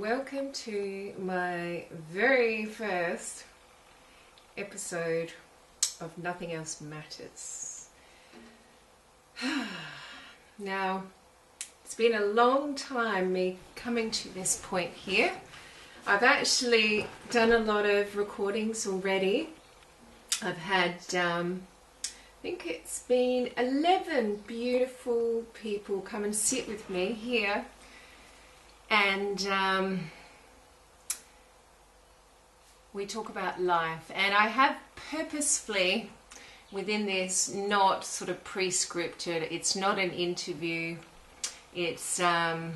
welcome to my very first episode of Nothing Else Matters. Now, it's been a long time me coming to this point here. I've actually done a lot of recordings already. I've had, I think it's been 11 beautiful people come and sit with me here. And we talk about life, and I have purposefully within this not sort of pre-scripted. It's not an interview. It's I've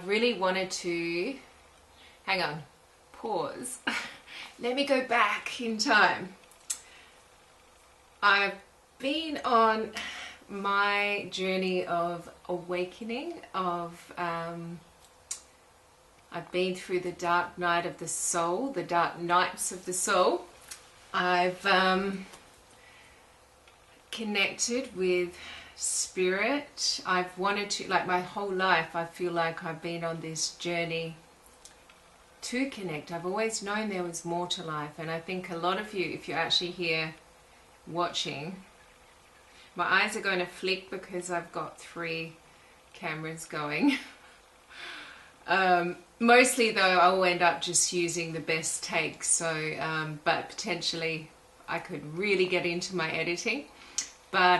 really wanted to pause. Let me go back in time. I've been on my journey of awakening, I've been through the dark night of the soul, the dark nights of the soul. I've connected with spirit. I've wanted to, like my whole life, I feel like I've been on this journey to connect. I've always known there was more to life, and I think a lot of you, if you're actually here watching, my eyes are going to flick because I've got 3 cameras going. Mostly though, I'll end up just using the best takes, so but potentially I could really get into my editing. But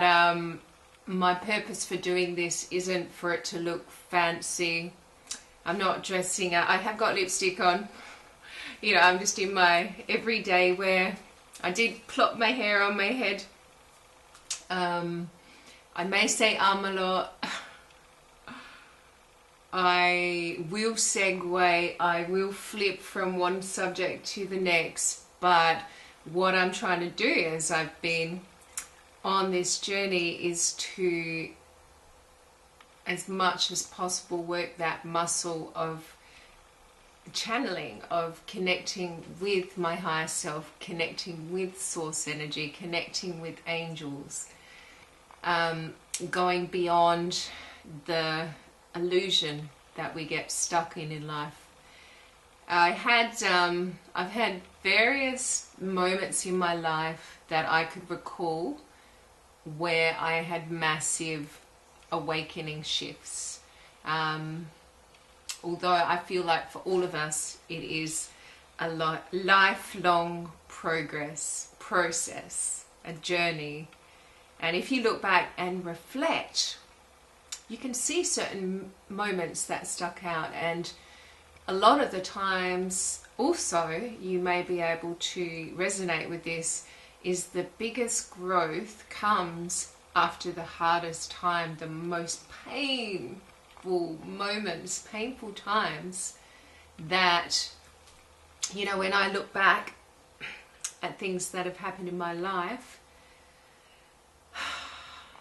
my purpose for doing this isn't for it to look fancy. I'm not dressing up. I have got lipstick on. You know, I'm just in my everyday wear. I did plop my hair on my head. I may say a lot. I will segue, I will flip from one subject to the next, but what I'm trying to do as I've been on this journey is to, as much as possible, work that muscle of channeling, of connecting with my higher self, connecting with source energy, connecting with angels. Going beyond the illusion that we get stuck in life. I've had various moments in my life that I could recall where I had massive awakening shifts. Although I feel like for all of us it is a lifelong process, a journey. And if you look back and reflect, you can see certain moments that stuck out, and a lot of the times also you may be able to resonate with this, is the biggest growth comes after the hardest time, the most painful moments, painful times that, you know, when I look back at things that have happened in my life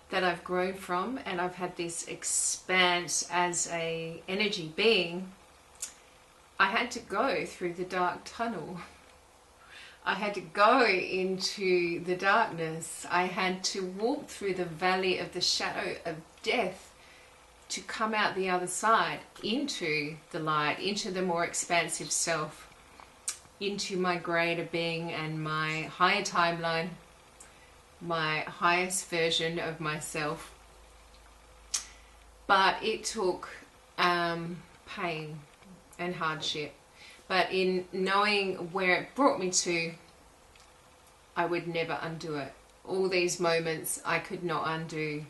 that I've grown from, and I've had this expanse as a energy being, I had to go through the dark tunnel. I had to go into the darkness. I had to walk through the valley of the shadow of death to come out the other side, into the light, into the more expansive self, into my greater being and my higher timeline, my highest version of myself. But it took pain and hardship. But in knowing where it brought me to, I would never undo it. All these moments I could not undo.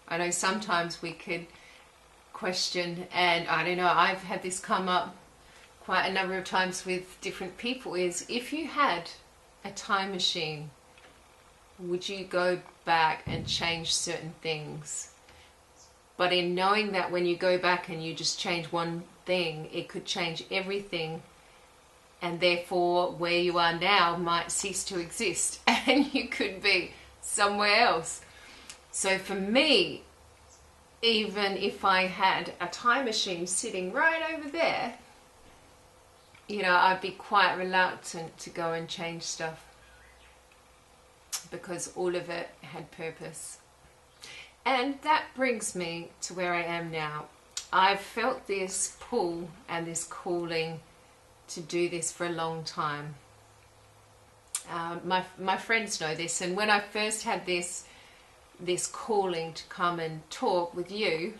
I know sometimes we could question, and I don't know, I've had this come up quite a number of times with different people, is if you had a time machine, would you go back and change certain things? But in knowing that when you go back and you just change one thing, it could change everything, and therefore where you are now might cease to exist and you could be somewhere else. So for me, even if I had a time machine sitting right over there, you know, I'd be quite reluctant to go and change stuff, because all of it had purpose. And that brings me to where I am now. I've felt this pull and this calling to do this for a long time. My friends know this, and when I first had this calling to come and talk with you,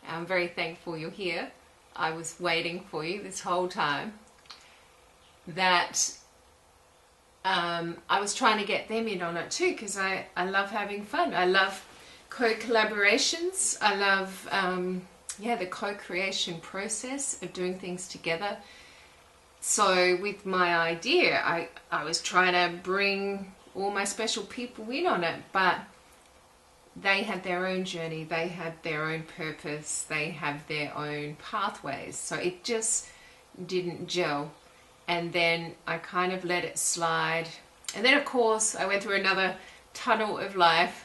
I'm very thankful you're here. I was waiting for you this whole time. That I was trying to get them in on it too, because I love having fun. I love co-collaborations. I love the co-creation process of doing things together. So with my idea, I was trying to bring all my special people in on it, but they had their own journey, they had their own purpose, they have their own pathways, so it just didn't gel. And then I kind of let it slide, and then of course I went through another tunnel of life,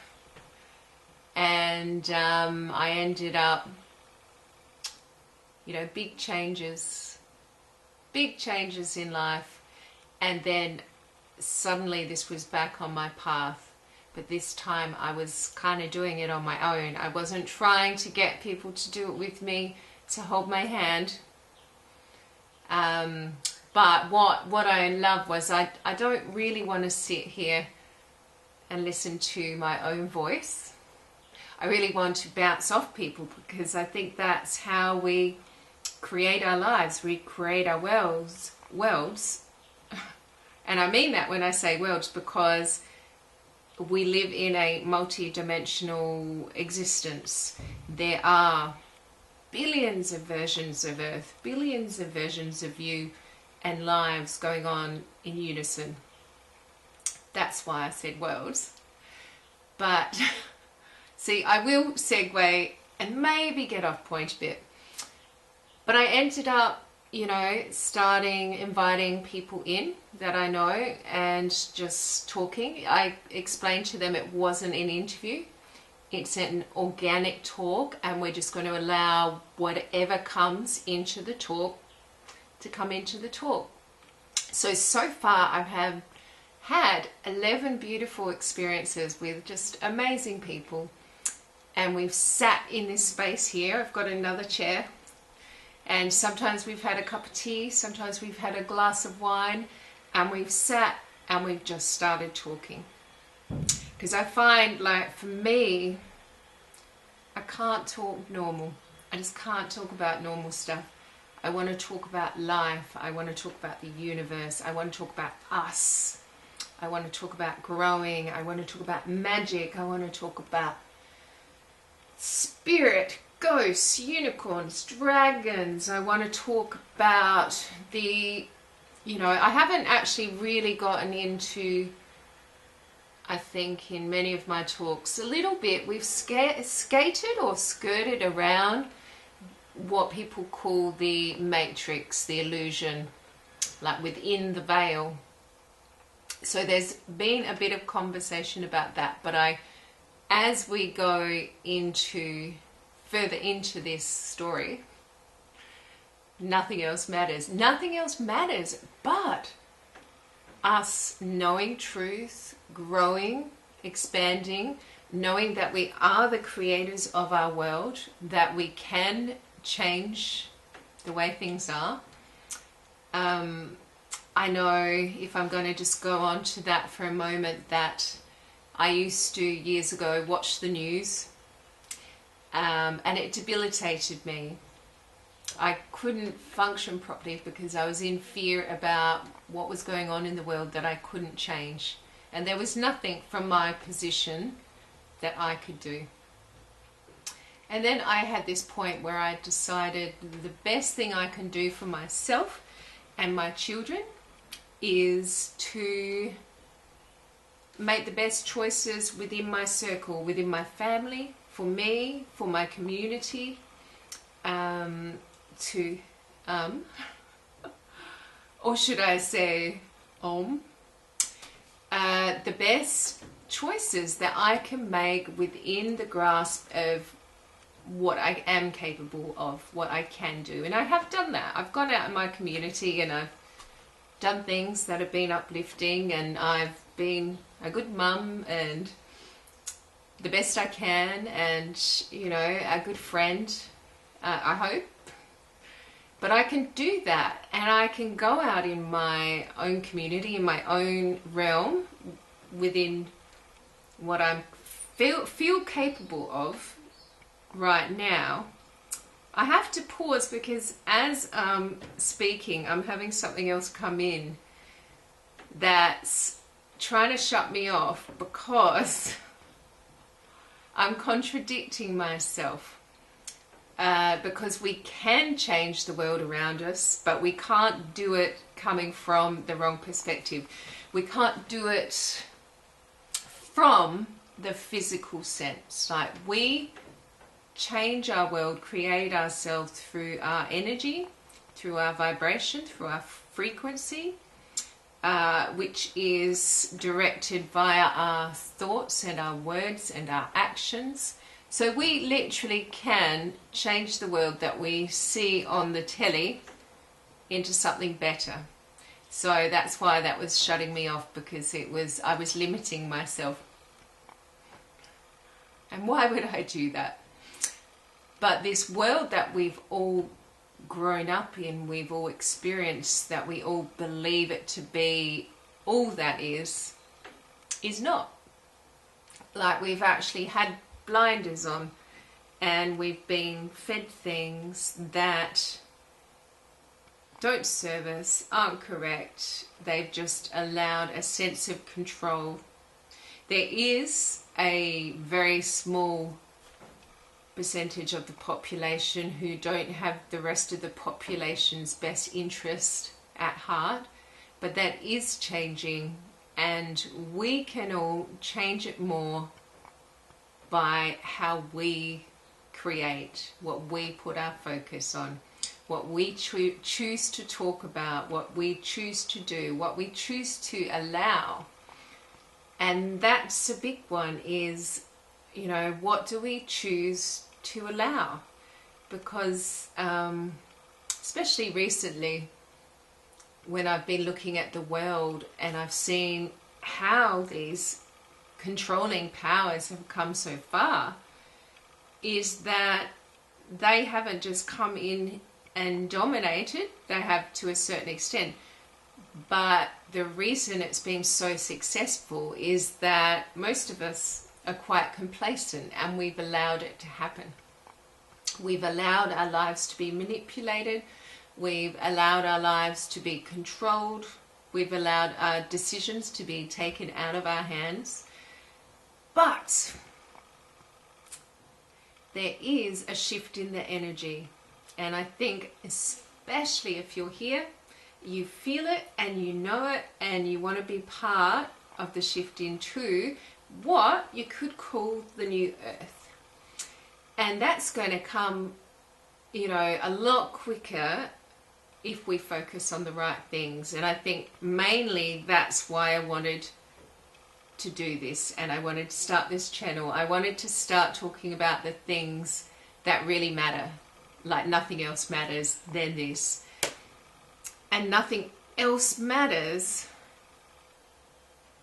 and I ended up, big changes in life, and then suddenly this was back on my path. But this time I was kind of doing it on my own. I wasn't trying to get people to do it with me, to hold my hand. But what I love was I don't really want to sit here and listen to my own voice. I really want to bounce off people, because I think that's how we create our lives. We create our worlds. And I mean that when I say worlds, because we live in a multi-dimensional existence. There are billions of versions of Earth, billions of versions of you and lives going on in unison. That's why I said worlds. But see, I will segue and maybe get off point a bit. But I ended up, starting inviting people in that I know and just talking. I explained to them it wasn't an interview. It's an organic talk, and we're just going to allow whatever comes into the talk to come into the talk. So far I have had 11 beautiful experiences with just amazing people, and we've sat in this space here. I've got another chair, and sometimes we've had a cup of tea, sometimes we've had a glass of wine, and we've sat and we've just started talking. Because I find, like, for me, I can't talk normal. I just can't talk about normal stuff. I want to talk about life. I want to talk about the universe. I want to talk about us. I want to talk about growing. I want to talk about magic. I want to talk about spirit, ghosts, unicorns, dragons. I want to talk about the, I haven't actually really gotten into, I think in many of my talks, a little bit, we've skated or skirted around what people call the matrix, the illusion, like within the veil. So there's been a bit of conversation about that, but as we go further into this story, nothing else matters. Nothing else matters but us knowing truth, growing, expanding, knowing that we are the creators of our world, that we can change the way things are. I know, if I'm going to just go on to that for a moment, that I used to years ago watch the news, and it debilitated me. I couldn't function properly because I was in fear about what was going on in the world that I couldn't change, and there was nothing from my position that I could do. And then I had this point where I decided the best thing I can do for myself and my children is to make the best choices within my circle, within my family, for me, for my community, or should I say, the best choices that I can make within the grasp of what I am capable of, what I can do. And I have done that. I've gone out in my community and I've done things that have been uplifting, and I've been a good mum and the best I can, and you know, a good friend, I hope. But I can do that, and I can go out in my own community, in my own realm, within what I feel capable of right now. I have to pause because as I'm speaking, I'm having something else come in that's trying to shut me off because I'm contradicting myself. Because we can change the world around us, but we can't do it coming from the wrong perspective. We can't do it from the physical sense. Like, we change our world, create ourselves through our energy, through our vibration, through our frequency, which is directed via our thoughts and our words and our actions. So we literally can change the world that we see on the telly into something better. So that's why that was shutting me off, because I was limiting myself. And why would I do that? But this world that we've all grown up in, we've all experienced, that we all believe it to be all that is not. Like, we've actually had blinders on, and we've been fed things that don't serve us, aren't correct. They've just allowed a sense of control. There is a very small percentage of the population who don't have the rest of the population's best interest at heart, but that is changing, and we can all change it more by how we create, what we put our focus on, what we choose to talk about, what we choose to do, what we choose to allow. And that's a big one, is, you know, what do we choose to allow? Because especially recently, when I've been looking at the world and I've seen how these controlling powers have come so far, is that they haven't just come in and dominated. They have to a certain extent, but the reason it's been so successful is that most of us are quite complacent, and we've allowed it to happen. We've allowed our lives to be manipulated. We've allowed our lives to be controlled. We've allowed our decisions to be taken out of our hands. But there is a shift in the energy, and I think especially if you're here, you feel it and you know it, and you want to be part of the shift into what you could call the new earth. And that's going to come, you know, a lot quicker if we focus on the right things. And I think mainly that's why I wanted to do this, and I wanted to start this channel. I wanted to start talking about the things that really matter, like nothing else matters than this. And nothing else matters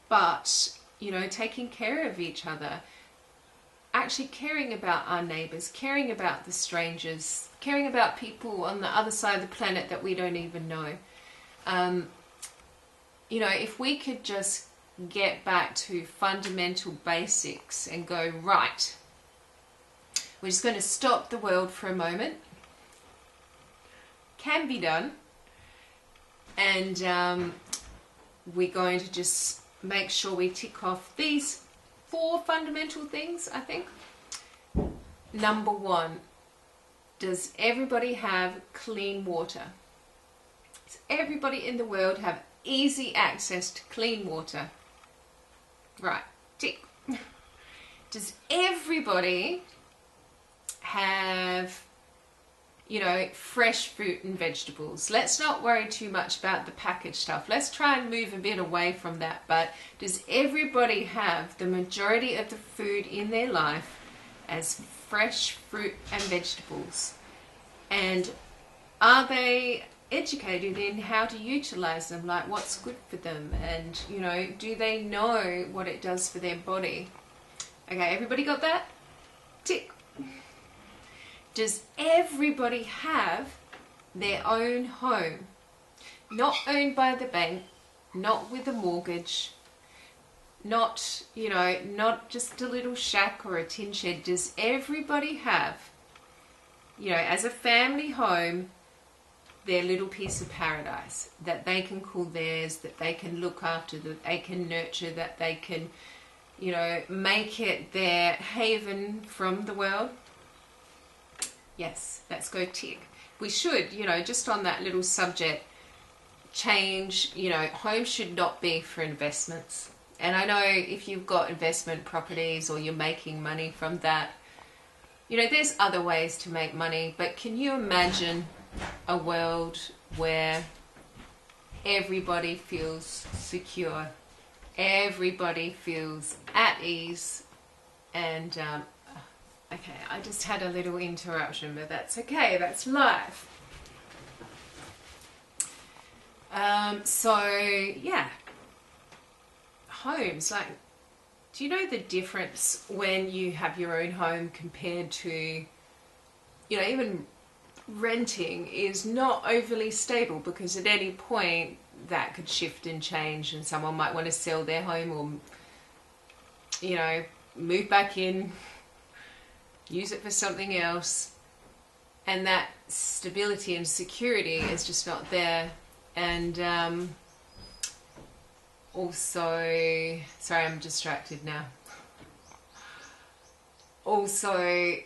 but, you know, taking care of each other, actually caring about our neighbors, caring about the strangers, caring about people on the other side of the planet that we don't even know. You know, if we could just get back to fundamental basics and go, right, we're just going to stop the world for a moment. Can be done. And we're going to just make sure we tick off these 4 fundamental things, I think. Number 1, does everybody have clean water? Does everybody in the world have easy access to clean water? Right, tick. Does everybody have, you know, fresh fruit and vegetables? Let's not worry too much about the packaged stuff. Let's try and move a bit away from that. But does everybody have the majority of the food in their life as fresh fruit and vegetables? And are they educated in how to utilize them, like what's good for them? And, you know, do they know what it does for their body? Okay, everybody got that? Tick. Does everybody have their own home? Not owned by the bank, not with a mortgage, not, you know, not just a little shack or a tin shed. Does everybody have, you know, as a family home, their little piece of paradise that they can call theirs, that they can look after, that they can nurture, that they can, you know, make it their haven from the world? Yes, let's go tick. We should, you know, just on that little subject, change, you know, home should not be for investments. And I know if you've got investment properties or you're making money from that, you know, there's other ways to make money, but can you imagine a world where everybody feels secure, everybody feels at ease, and okay, I just had a little interruption, but that's okay, that's life. So yeah, homes, like, do you know the difference when you have your own home compared to, you know, even renting is not overly stable, because at any point that could shift and change, and someone might want to sell their home or, you know, move back in, use it for something else, and that stability and security is just not there. And also, sorry, I'm distracted now. Also,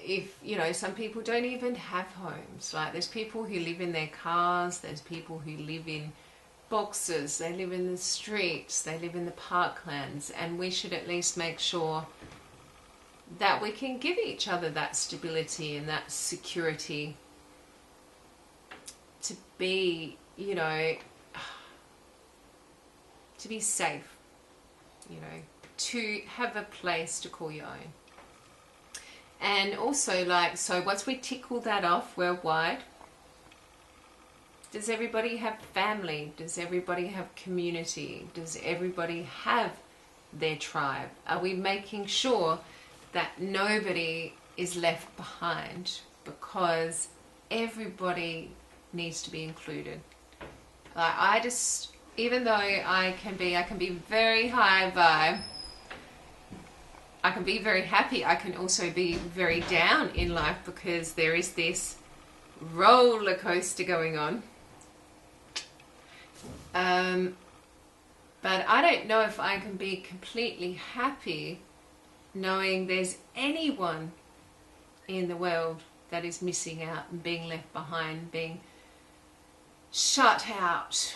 if, you know, some people don't even have homes. Like, there's people who live in their cars, there's people who live in boxes, they live in the streets, they live in the parklands, and we should at least make sure that we can give each other that stability and that security to be, you know, to be safe, you know, to have a place to call your own. And also, like, so once we tick all that off worldwide, does everybody have family? Does everybody have community? Does everybody have their tribe? Are we making sure that nobody is left behind? Because everybody needs to be included. Like, I just, even though I can be very high vibe, I can be very happy, I can also be very down in life, because there is this roller coaster going on. But I don't know if I can be completely happy knowing there's anyone in the world that is missing out and being left behind, being shut out,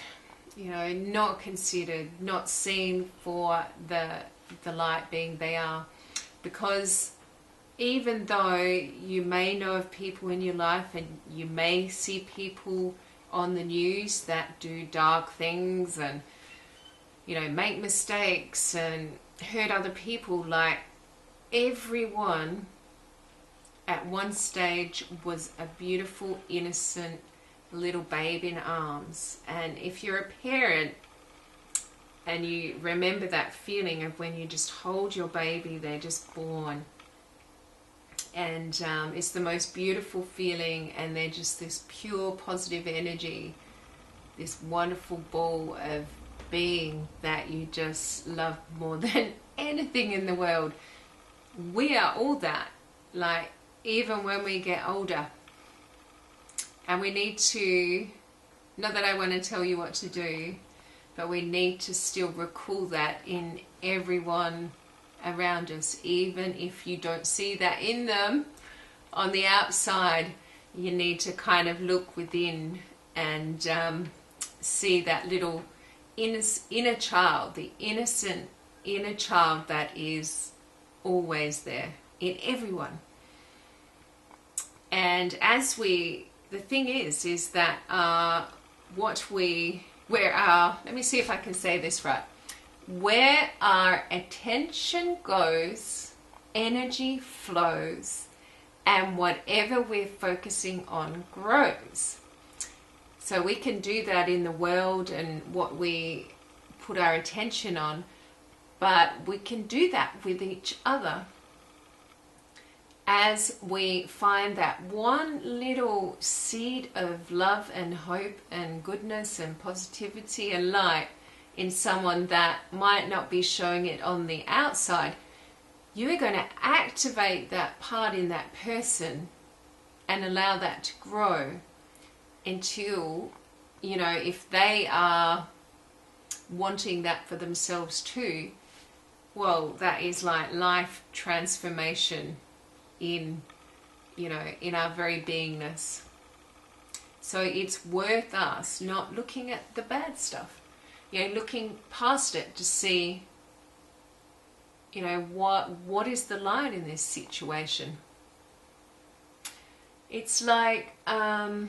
you know, not considered, not seen for the light being they are. Because even though you may know of people in your life, and you may see people on the news that do dark things and, you know, make mistakes and hurt other people, like, everyone at one stage was a beautiful, innocent little babe in arms. And if you're a parent and you remember that feeling of when you just hold your baby, they're just born, and it's the most beautiful feeling, and they're just this pure positive energy, this wonderful ball of being that you just love more than anything in the world. We are all that, like, even when we get older. And we need to, not that I want to tell you what to do, but we need to still recall that in everyone around us. Even if you don't see that in them on the outside, you need to kind of look within and see that little inner child, the innocent inner child that is always there in everyone. And as we, the thing is that let me see if I can say this right. Where our attention goes, energy flows, and whatever we're focusing on grows. So we can do that in the world, and what we put our attention on But we can do that with each other as we find that one little seed of love and hope and goodness and positivity and light in someone that might not be showing it on the outside. You are going to activate that part in that person and allow that to grow until, you know, if they are wanting that for themselves too, well, that is like life transformation in, you know, in our very beingness. So it's worth us not looking at the bad stuff, you know, looking past it to see, you know, what is the light in this situation. It's like, I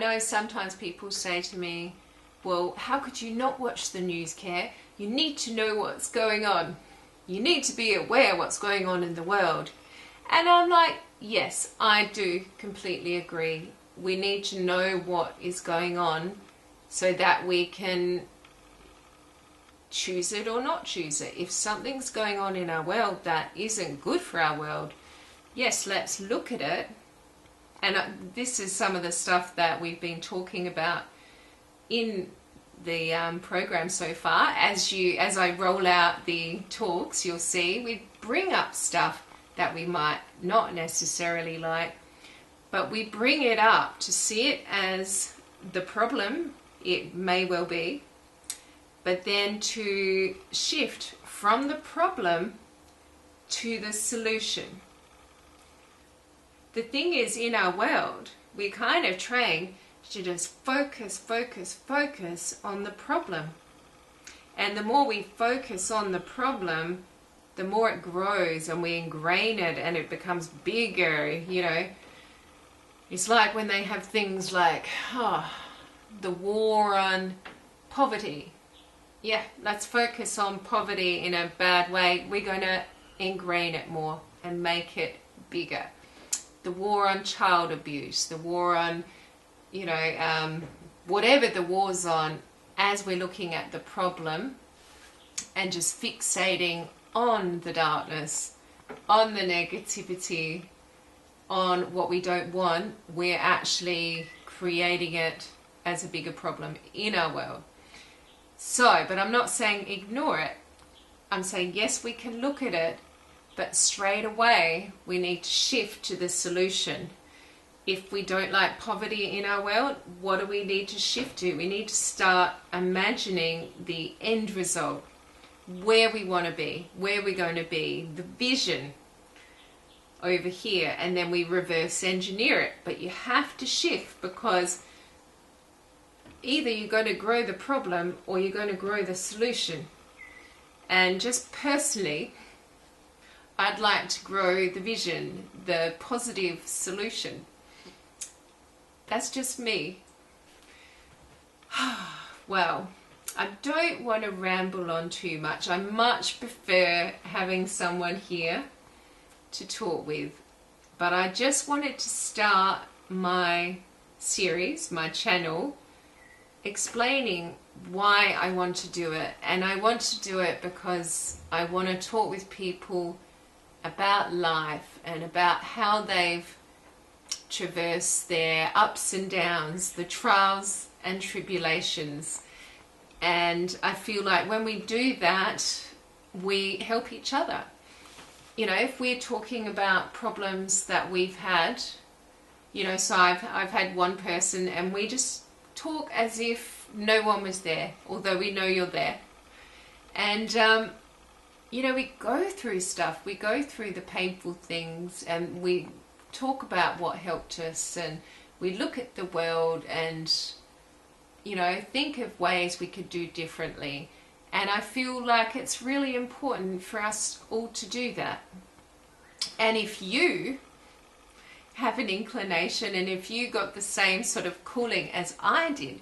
know sometimes people say to me, well, how could you not watch the news, Care? You need to know what's going on. You need to be aware what's going on in the world. And I'm like, yes, I do completely agree. We need to know what is going on so that we can choose it or not choose it. If something's going on in our world that isn't good for our world, yes, let's look at it. And this is some of the stuff that we've been talking about in the program so far. As I roll out the talks, you'll see we bring up stuff that we might not necessarily like, but we bring it up to see it as the problem. It may well be, but then to shift from the problem to the solution. The thing is, in our world, we kind of train to just focus on the problem. And the more we focus on the problem, the more it grows and we ingrain it and it becomes bigger, you know. It's like when they have things like, the war on poverty. Yeah, let's focus on poverty in a bad way. We're going to ingrain it more and make it bigger. The war on child abuse, the war on, you know, whatever the war's on, as we're looking at the problem and just fixating on the darkness, on the negativity, on what we don't want, we're actually creating it as a bigger problem in our world. So, but I'm not saying ignore it. I'm saying, yes, we can look at it, but straight away we need to shift to the solution. If we don't like poverty in our world, what do we need to shift to? We need to start imagining the end result, where we want to be, where we're going to be, the vision over here, and then we reverse engineer it. But you have to shift, because either you're going to grow the problem or you're going to grow the solution. And just personally, I'd like to grow the vision, the positive solution. That's just me. Well, I don't want to ramble on too much. I much prefer having someone here to talk with. But I just wanted to start my series, my channel, explaining why I want to do it. And I want to do it because I want to talk with people about life and about how they've traversed their ups and downs, the trials and tribulations. And I feel like when we do that, we help each other. You know, if we're talking about problems that we've had, you know, so I've had one person and we just talk as if no one was there, although we know you're there. And, you know, we go through stuff, we go through the painful things, and we talk about what helped us, and we look at the world and, you know, think of ways we could do differently. And I feel like it's really important for us all to do that. And if you have an inclination, and if you got the same sort of calling as I did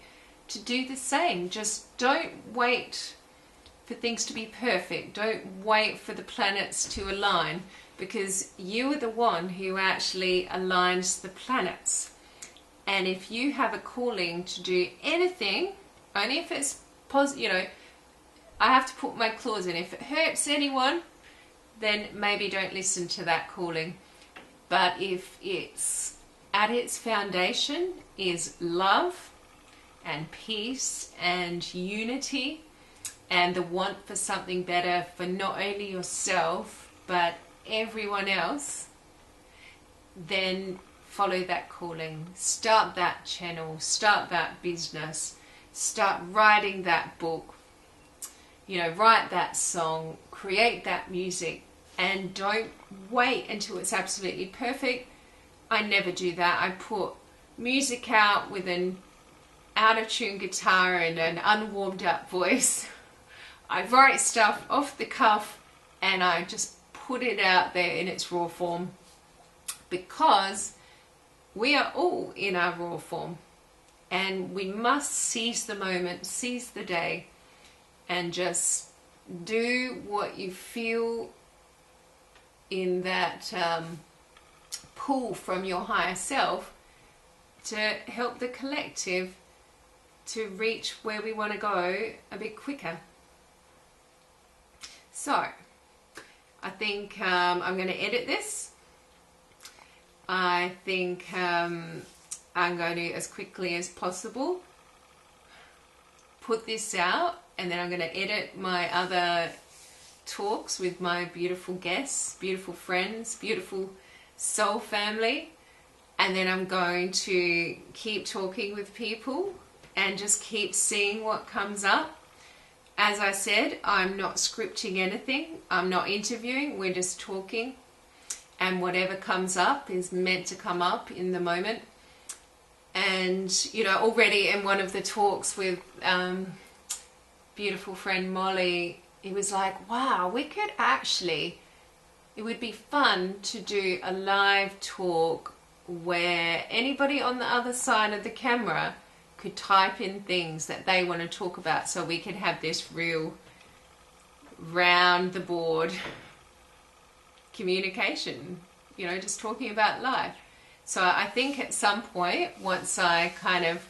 to do the same, just don't wait for things to be perfect. Don't wait for the planets to align, because you are the one who actually aligns the planets. And if you have a calling to do anything, only if it's you know, I have to put my claws in. If it hurts anyone, then maybe don't listen to that calling. But if it's at its foundation is love and peace and unity and the want for something better for not only yourself but everyone else, then follow that calling. Start that channel, start that business, start writing that book, you know, write that song, create that music, and don't wait until it's absolutely perfect. I never do that. I put music out with an out-of-tune guitar and an unwarmed up voice. I write stuff off the cuff and I just put it out there in its raw form, because we are all in our raw form and we must seize the moment, seize the day, and just do what you feel in that pull from your higher self to help the collective to reach where we want to go a bit quicker. So I think I'm going to edit this. I think I'm going to, as quickly as possible, put this out, and then I'm going to edit my other talks with my beautiful guests, beautiful friends, beautiful soul family, and then I'm going to keep talking with people and just keep seeing what comes up. As I said, I'm not scripting anything, I'm not interviewing, we're just talking, and whatever comes up is meant to come up in the moment. And you know, already in one of the talks with beautiful friend Molly, it was like, wow, we could actually, it would be fun to do a live talk where anybody on the other side of the camera could type in things that they want to talk about, so we could have this real round the board communication, you know, just talking about life. So I think at some point, once I kind of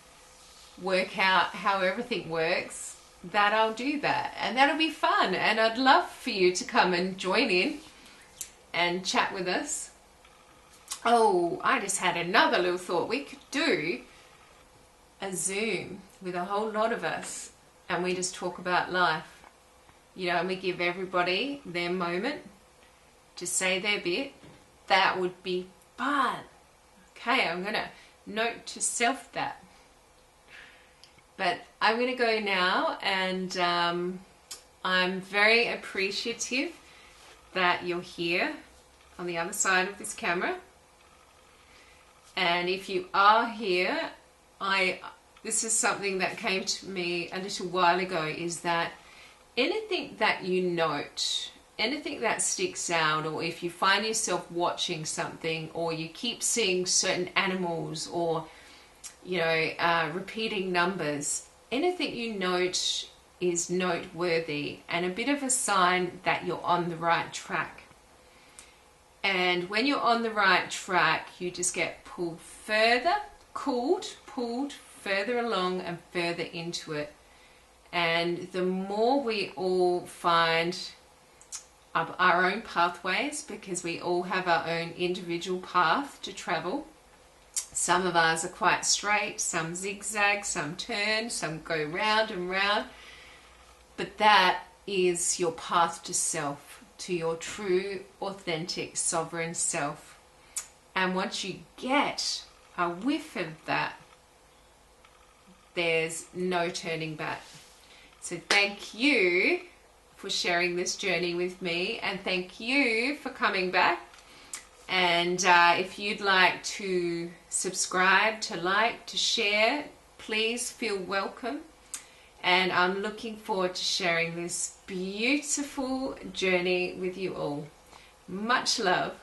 work out how everything works, that I'll do that, and that'll be fun, and I'd love for you to come and join in and chat with us. Oh, I just had another little thought. We could do a Zoom with a whole lot of us, and we just talk about life, you know, and we give everybody their moment to say their bit. That would be fun. Okay, I'm gonna note to self that. But I'm gonna go now, and I'm very appreciative that you're here on the other side of this camera. And if you are here, this is something that came to me a little while ago, is that anything that you note, anything that sticks out, or if you find yourself watching something, or you keep seeing certain animals, or you know, repeating numbers, anything you note is noteworthy and a bit of a sign that you're on the right track. And when you're on the right track, you just get pulled further, pulled further along and further into it. And the more we all find our own pathways, because we all have our own individual path to travel. Some of ours are quite straight, some zigzag, some turn, some go round and round. But that is your path to self, to your true, authentic, sovereign self. And once you get a whiff of that, there's no turning back. So thank you for sharing this journey with me, and thank you for coming back. And if you'd like to subscribe, to like, to share, please feel welcome. And I'm looking forward to sharing this beautiful journey with you all. Much love.